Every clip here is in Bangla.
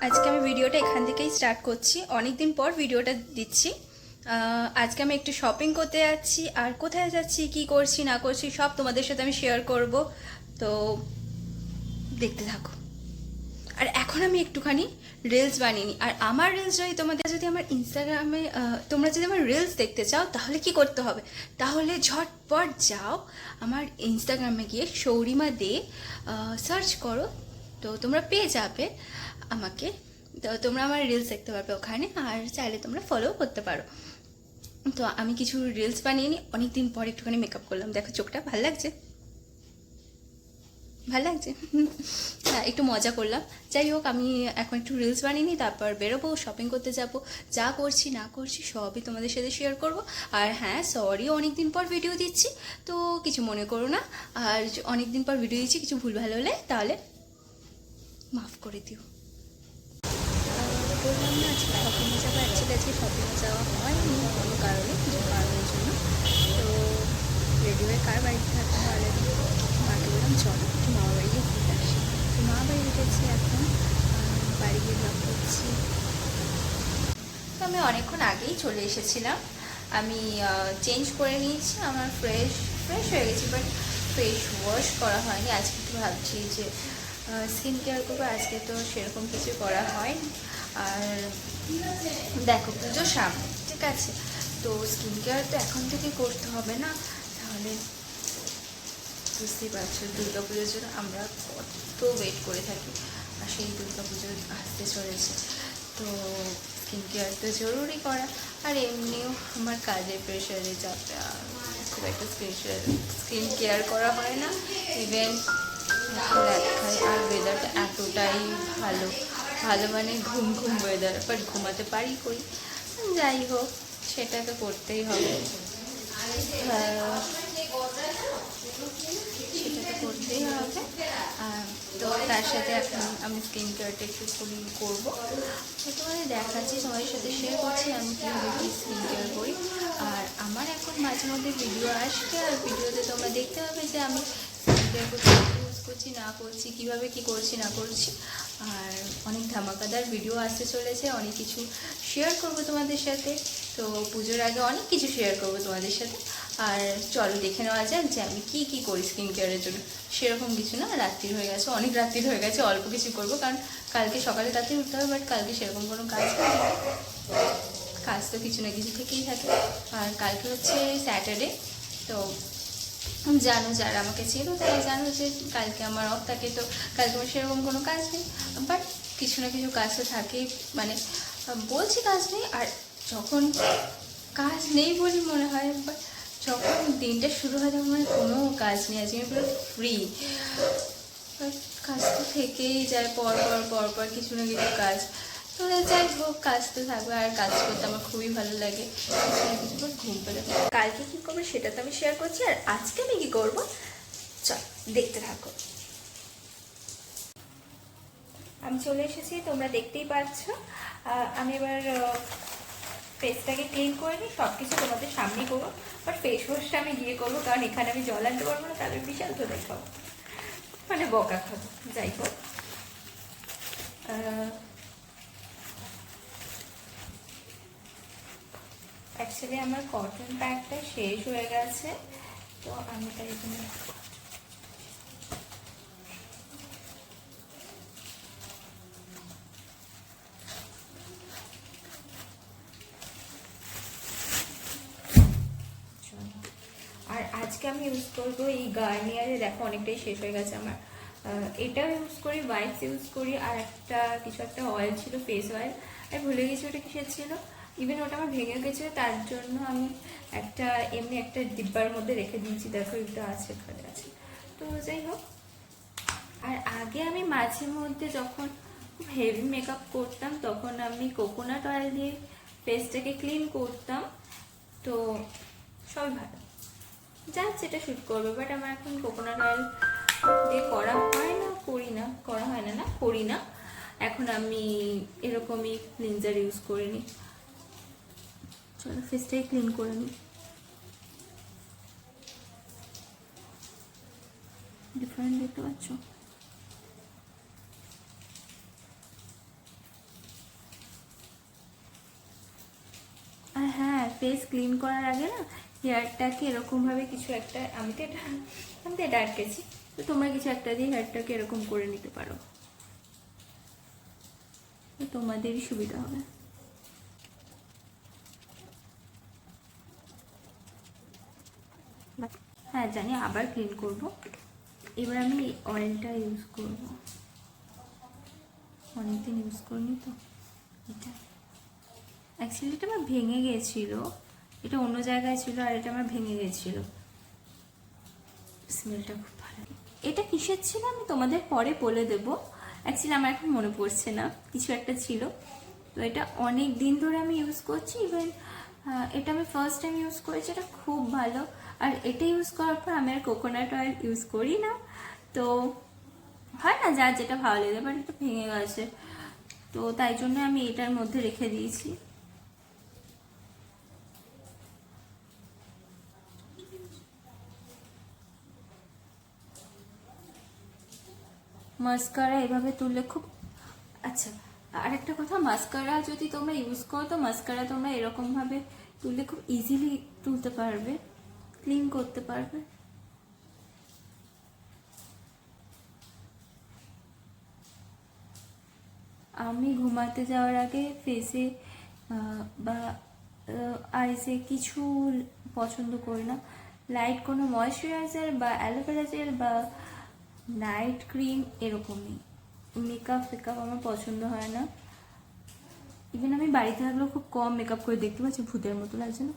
আজকে আমি ভিডিওটা এখান থেকেই স্টার্ট করছি। অনেক দিন পর ভিডিওটা দিচ্ছি। আজকে আমি একটু শপিং করতে যাচ্ছি, আর কোথায় যাচ্ছি, কি করছি না করছি সব তোমাদের সাথে আমি শেয়ার করব। তো দেখতে থাকো। আর এখন আমি একটুখানি রিলস বানিয়ে নিই। আর আমার রিলস যদি আমার ইনস্টাগ্রামে তোমরা যদি আমার রিলস দেখতে চাও তাহলে কি করতে হবে, তাহলে ঝটপট যাও আমার ইনস্টাগ্রামে গিয়ে সৌরিমা দে সার্চ করো, তো তোমরা পেয়ে যাবে আমাকে। তো তোমরা আমার রিলস দেখতে পারবে ওখানে, আর চাইলে তোমরা ফলো করতে পারো। তো আমি কিছু রিলস বানিয়ে নিই, অনেকদিন পর একটুখানি মেকআপ করলাম। দেখো চোখটা ভালো লাগছে, ভালো লাগছে। হ্যাঁ, একটু মজা করলাম। যাই হোক, আমি এখন একটু রিলস বানিয়ে নিই, তারপর বেরোবো, শপিং করতে যাব। যা করছি না করছি সবই তোমাদের সাথে শেয়ার করব। আর হ্যাঁ, সরি অনেক দিন পর ভিডিও দিচ্ছি, তো কিছু মনে করো না। আর অনেক দিন পর ভিডিও দিচ্ছি, কিছু ভুল ভালো হলে তাহলে মাফ করে দিও। বললাম না আজকে শপিংয়ে যাবো, অ্যাকচুয়ালি আজকে শপিংয়ে যাওয়া হয়নি কোনো কারণে, কিছু কারণের জন্য। তো রেডি হয়ে কার বাড়িতে থাকতে পারে, মাকে বললাম চলো একটু মামা বাড়ি গিয়ে ঘুরে আসি। তো মা বাড়ি উঠেছি এখন, বাড়ি গিয়ে ব্লগ করছি। তো আমি অনেকক্ষণ আগেই চলে এসেছিলাম। আমি চেঞ্জ করে নিয়েছি, আমার ফ্রেশ ফ্রেশ হয়ে গেছি, বাট ফেস ওয়াশ করা হয়নি। আজকে একটু ভাবছি যে স্কিন কেয়ার করবো, আজকে তো সেরকম কিছু করা হয়নি। আর দেখো পুজো সামনে, ঠিক আছে, তো স্কিন কেয়ার তো এখন থেকে করতে হবে না, তাহলে বুঝতেই পারছো দুর্গা পুজোর জন্য আমরা কত ওয়েট করে থাকি। আর সেই দুর্গা পুজো আসতে চলেছে, তো স্কিন কেয়ার তো জরুরি করা। আর এমনিও আমার কাজের প্রেশারে চাপে খুব একটা স্কিন কেয়ার করা হয় না। ইভেন দেখায়, আর ওয়েদারটা এতটাই ভালো ভালো মানে ঘুম ঘুম ওয়েদার, বাট ঘুমাতে পারি কই। যাই হোক, সেটা তো করতেই হবে। সেটা তো করতেই হবে। তো তার সাথে এখন আমি স্কিন কেয়ারটা একটু করবো, তো তোমাদের দেখাচ্ছি, তোমাদের সাথে শেয়ার করছি আমি কীভাবে কী স্কিন কেয়ার করি। আর আমার এখন মাঝে মধ্যে ভিডিও আসবে, আর ভিডিওতে তোমরা দেখতে পাবে যে আমি স্কিন কেয়ার করছি, ইউজ করছি না করছি, কীভাবে কী করছি না করছি। আর অনেক ধামাকাদার ভিডিও আসতে চলেছে, অনেক কিছু শেয়ার করবো তোমাদের সাথে। তো পুজোর আগে অনেক কিছু শেয়ার করবো তোমাদের সাথে। আর চলো দেখে নেওয়া যাক যে আমি কী কী করি স্কিন কেয়ারের জন্য। সেরকম কিছু না, রাত্রির হয়ে গেছে, অনেক রাত্রির হয়ে গেছে, অল্প কিছু করবো, কারণ কালকে সকালে তাড়াতাড়ি উঠতে হবে। বাট কালকে সেরকম কোনো কাজ নেই, কাজ তো কিছু না কিছু থেকেই থাকে। আর কালকে হচ্ছে স্যাটারডে, তো জানো, যারা আমাকে চেনো তারা জানো যে কালকে আমার অফ থাকে, তো কালকে আমার সেরকম কোনো কাজ নেই। বাট কিছু না কিছু কাজ তো থাকেই, মানে বলছি কাজ নেই, আর যখন কাজ নেই বলে মনে হয়, বাট যখন দিনটা শুরু হয় তখন মানে কোনো কাজ নেই, আজকে আমি পুরো ফ্রি। বাট কাজ তো থেকেই যায়, পর পর পর পর কিছু না কিছু কাজ। তো যাই হোক, কাজ তো থাকবে, আর কাজ করতে আমার খুবই ভালো লাগে। কিছু পর ঘুম পেলে কালকে কী করবো সেটা তো আমি শেয়ার করছি, আর আজকে আমি কী করবো চল দেখতে থাকো। আমি চলে এসেছি, তোমরা দেখতেই পাচ্ছ। আমি এবার ফেসটাকে ক্লিন করে নিই, সব কিছু তোমাদের সামনেই করবো। বাট ফেস ওয়াশটা আমি গিয়ে করবো, কারণ এখানে আমি জল আনতে পারবো না, তাদের বিশাল তো দেখাবো, মানে বকা খাবো। যাই হোক, অ্যাকচুয়ালি আমার কটন প্যাকটা শেষ হয়ে গেছে, তো আমি তাই এখানে আর আজকে আমি ইউজ করবো এই গার্নিয়ারে, দেখো অনেকটাই শেষ হয়ে গেছে আমার। এটাও ইউজ করি, ওয়াইপস ইউজ করি, আর একটা কিছু একটা অয়েল ছিল, ফেস অয়েল, আর ভুলে গেছি ওটা কিসের ছিল। ইভেন ওটা আমার ভেঙে গেছিলো, তার জন্য আমি একটা এমনি একটা ডিব্বার মধ্যে রেখে দিয়েছি, দেখো এটা আছে, এখানে আছে। তো যাই হোক, আর আগে আমি মাঝে মধ্যে যখন খুব হেভি মেকআপ করতাম তখন আমি কোকোনাট অয়েল দিয়ে ফেসটাকে ক্লিন করতাম, তো সবই ভালো, যার যেটা শ্যুট করবে। বাট আমার এখন কোকোনাট অয়েল দিয়ে করা হয় না, করি না, করা হয় না, করি না। এখন আমি এরকমই ক্লিনজার ইউজ করে নিই। চলো ফেসটাই ক্লিন করে নিই। ডিফারেন্ট দেখতে পাচ্ছ? ফেস ক্লিন করার আগে না হেয়ারটাকে এরকমভাবে কিছু একটা, আমি তো এটা আটকেছি, তো তোমরা কিছু একটা দিয়ে হেয়ারটাকে এরকম করে নিতে পারো, তো তোমাদেরই সুবিধা হবে। হ্যাঁ জানি, আবার ক্লিন করব। এবার আমি অয়েলটা ইউজ করব, অনেকদিন ইউজ করিনি তো। এটা অ্যাকচুয়ালি এটা আমার ভেঙে গিয়েছিলো, এটা অন্য জায়গায় ছিল আর এটা আমার ভেঙে গিয়েছিলো। স্মেলটা খুব ভালো। এটা কিসের ছিল আমি তোমাদের পরে বলে দেবো, অ্যাকচুয়ালি আমার এখন মনে পড়ছে না, কিছু একটা ছিল। তো এটা অনেক দিন ধরে আমি ইউজ করছি, ইভেন এটা আমি ফার্স্ট টাইম ইউজ করেছি, এটা খুব ভালো। আর এটা ইউজ করার পর আমি আর কোকোনাট অয়েল ইউজ করি না। তো হয় না যার যেটা ভালো লাগে, বাট এটা ভেঙে গেছে, তো তাই জন্য আমি এটার মধ্যে রেখে দিয়েছি। মাস্কারা এভাবে তুললে খুব আচ্ছা। আর একটা কথা, মাস্কারা যদি তোমরা ইউজ করো তো মাস্কারা তোমরা এরকমভাবে তুললে খুব ইজিলি তুলতে পারবে, ক্লিন করতে পারবে। আমি ঘুমাতে যাওয়ার আগে ফেসে বা আইসে কিছু পছন্দ করি না, লাইট কোনো ময়শ্চারাইজার বা অ্যালোভেরা জেল বা নাইট ক্রিম এরকমই। মেকআপ ফেকআপ আমার পছন্দ হয় না। ইভেন আমি বাড়িতে থাকলেও খুব কম মেকআপ করে, দেখতে পাচ্ছি ভূতের মতো লাগছে না?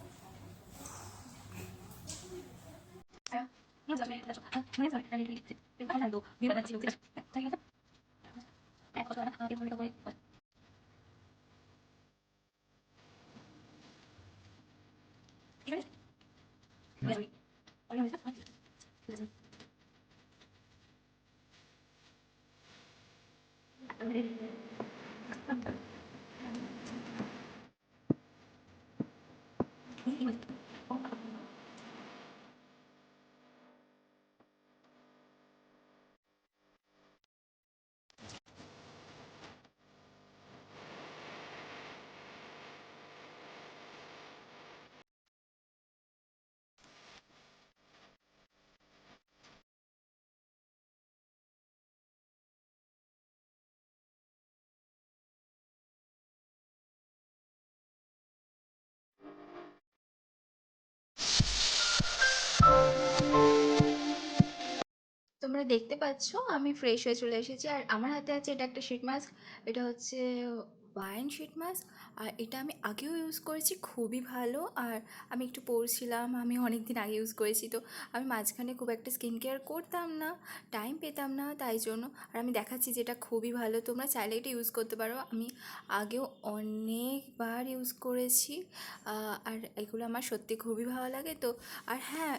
তোমরা দেখতে পাচ্ছ আমি ফ্রেশ হয়ে চলে এসেছি, আর আমার হাতে আছে এটা একটা শিট মাস্ক। এটা হচ্ছে ওয়াইন শিট মাস্ক, আর এটা আমি আগেও ইউজ করেছি, খুবই ভালো। আর আমি একটু পড়ছিলাম, আমি অনেক দিন আগে ইউজ করেছি, তো আমি মাঝখানে খুব একটা স্কিন কেয়ার করতাম না, টাইম পেতাম না, তাই জন্য। আর আমি দেখাচ্ছি যে এটা খুবই ভালো, তোমরা চাইলে এটা ইউজ করতে পারো। আমি আগেও অনেকবার ইউজ করেছি, আর এগুলো আমার সত্যি খুবই ভালো লাগে। তো আর হ্যাঁ,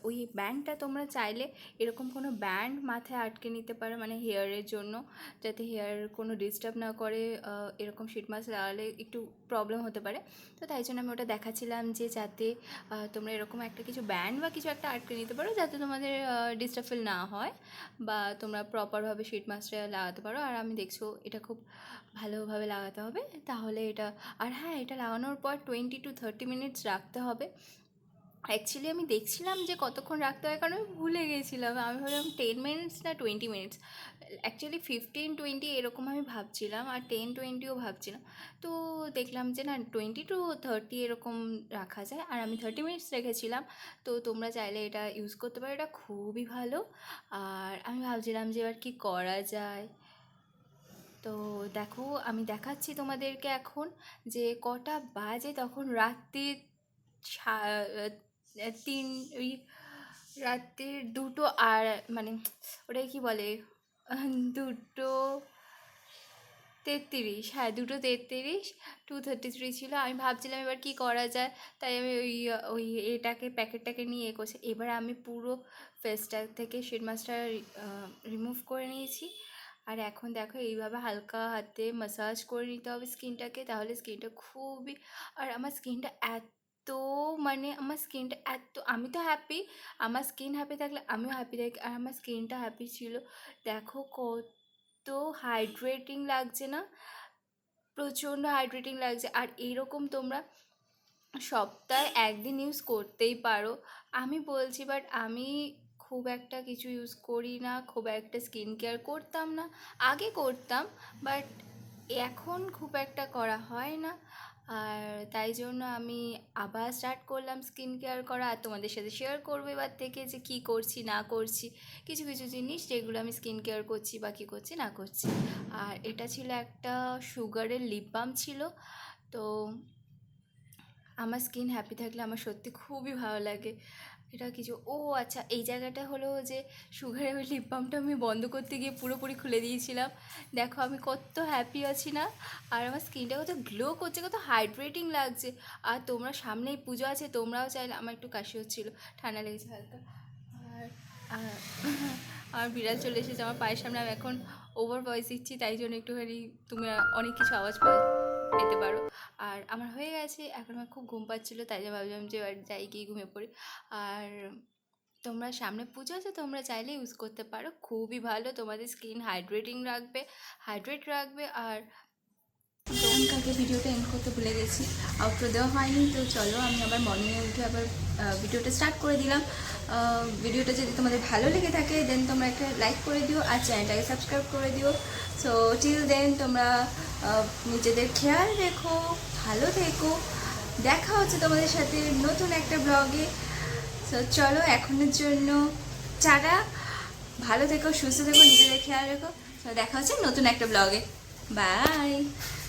ওই ব্যান্ডটা তোমরা চাইলে এরকম কোনো ব্যান্ড মাথায় আটকে নিতে পারো, মানে হেয়ারের জন্য, যাতে হেয়ার কোনো ডিস্টার্ব না করে। এরকম শিট মাস্ক লাগালে একটু প্রবলেম হতে পারে, তো তাই জন্য আমি ওটা দেখাচ্ছিলাম যে যাতে তোমরা এরকম একটা কিছু ব্যান্ড বা কিছু একটা আটকে নিতে পারো, যাতে তোমাদের ডিস্টার্ব ফিল না হয়, বা তোমরা প্রপারভাবে শিট মাস্কটা লাগাতে পারো। আর আমি দেখছো এটা খুব ভালোভাবে লাগাতে হবে, তাহলে এটা। আর হ্যাঁ, এটা লাগানোর পর 20 to 30 মিনিটস রাখতে হবে। অ্যাকচুয়ালি আমি দেখছিলাম যে কতক্ষণ রাখতে হয়, কারণ আমি ভুলে গেছিলাম, আমি ভাবলাম 10 মিনিটস না 20 মিনিটস, অ্যাকচুয়ালি 15-20 এরকম আমি ভাবছিলাম, আর 10-20ও ভাবছিলাম। তো দেখলাম যে না, 20 to 30 এরকম রাখা যায়, আর আমি 30 মিনিটস রেখেছিলাম। তো তোমরা চাইলে এটা ইউজ করতে পারো, এটা খুবই ভালো। আর আমি ভাবছিলাম যে এবার কী করা যায়। তো দেখো, আমি দেখাচ্ছি তোমাদেরকে এখন যে কটা বাজে, তখন রাত্রির তিন ওই রাত্রির 2টো, আর মানে ওটাই কি বলে, 2:33, হ্যাঁ 2:33, 2:33 ছিল। আমি ভাবছিলাম এবার কি করা যায়, তাই আমি ওই ওই এটাকে প্যাকেটটাকে নিয়ে করছি। এবার আমি পুরো ফেসটা থেকে শিট মাস্কটা রিমুভ করে নিয়েছি। আর এখন দেখো এইভাবে হালকা হাতে মাসাজ করে নিতে হবে স্কিনটাকে, তাহলে স্কিনটা খুবই, আর আমার স্কিনটা এত, মানে আমার স্কিনটা এত, আমি তো হ্যাপি, আমার স্কিন হ্যাপি থাকলে আমিও হ্যাপি থাকি, আর আমার স্কিনটা হ্যাপি ছিল। দেখো কত হাইড্রেটিং লাগছে না, প্রচণ্ড হাইড্রেটিং লাগছে। আর এইরকম তোমরা সপ্তাহে একদিন ইউজ করতেই পারো আমি বলছি, বাট আমি খুব একটা কিছু ইউজ করি না, খুব একটা স্কিন কেয়ার করতাম না, আগে করতাম বাট এখন খুব একটা করা হয় না। আর তাই জন্য আমি আবার স্টার্ট করলাম স্কিন কেয়ার করা, আর তোমাদের সাথে শেয়ার করবো এবার থেকে যে কী করছি না করছি, কিছু কিছু জিনিস যেগুলো আমি স্কিন কেয়ার করছি বা কী করছি না করছি। আর এটা ছিল একটা সুগারের লিপ বাম ছিল। তো আমার স্কিন হ্যাপি থাকলে আমার সত্যি খুবই ভালো লাগে। এটা কিছু আচ্ছা, এই জায়গাটা হলো যে সুগারের ওই লিপ বামটা আমি বন্ধ করতে গিয়ে পুরোপুরি খুলে দিয়েছিলাম। দেখো আমি কত হ্যাপি আছি না, আর আমার স্কিনটা কত গ্লো করছে, কত হাইড্রেটিং লাগছে। আর তোমরা সামনেই পুজো আছে, তোমরাও চাইলে, আমার একটু কাশি হচ্ছিলো, ঠান্ডা লেগেছে হালকা। আর আর আমার বিড়াল চলে এসেছে আমার পায়ের সামনে, আমি এখন ওভার ভয়েস দিচ্ছি তাই জন্য একটুখানি তুমি অনেক কিছু আওয়াজ পেতে পারো। আর আমার হয়ে গেছে, এখন আমার খুব ঘুম পাচ্ছিলো তাই জন্য ভাবলাম যে এবার যাই গিয়ে ঘুমিয়ে পড়ি। আর তোমরা সামনে পুজো আছে, তোমরা চাইলে ইউজ করতে পারো, খুবই ভালো, তোমাদের স্কিন হাইড্রেট রাখবে। আর কালকে ভিডিওটা এন্ড করতে ভুলে গেছি, আউটরো দেওয়া হয়নি, তো চলো আমি আবার মর্নিংয়ে উঠে আবার ভিডিওটা স্টার্ট করে দিলাম। ভিডিওটা যদি তোমাদের ভালো লেগে থাকে দেন তোমরা একটা লাইক করে দিও আর চ্যানেলটাকে সাবস্ক্রাইব করে দিও। সো টিল দেন তোমরা নিজেদের খেয়াল রেখো, ভালো থেকো, দেখা হচ্ছে তোমাদের সাথে নতুন একটা ব্লগে। সো চলো এখনের জন্য টাটা, ভালো থেকো, সুস্থ থেকো, নিজেদের খেয়াল রেখো। তো দেখা হচ্ছে নতুন একটা ব্লগে। বাই।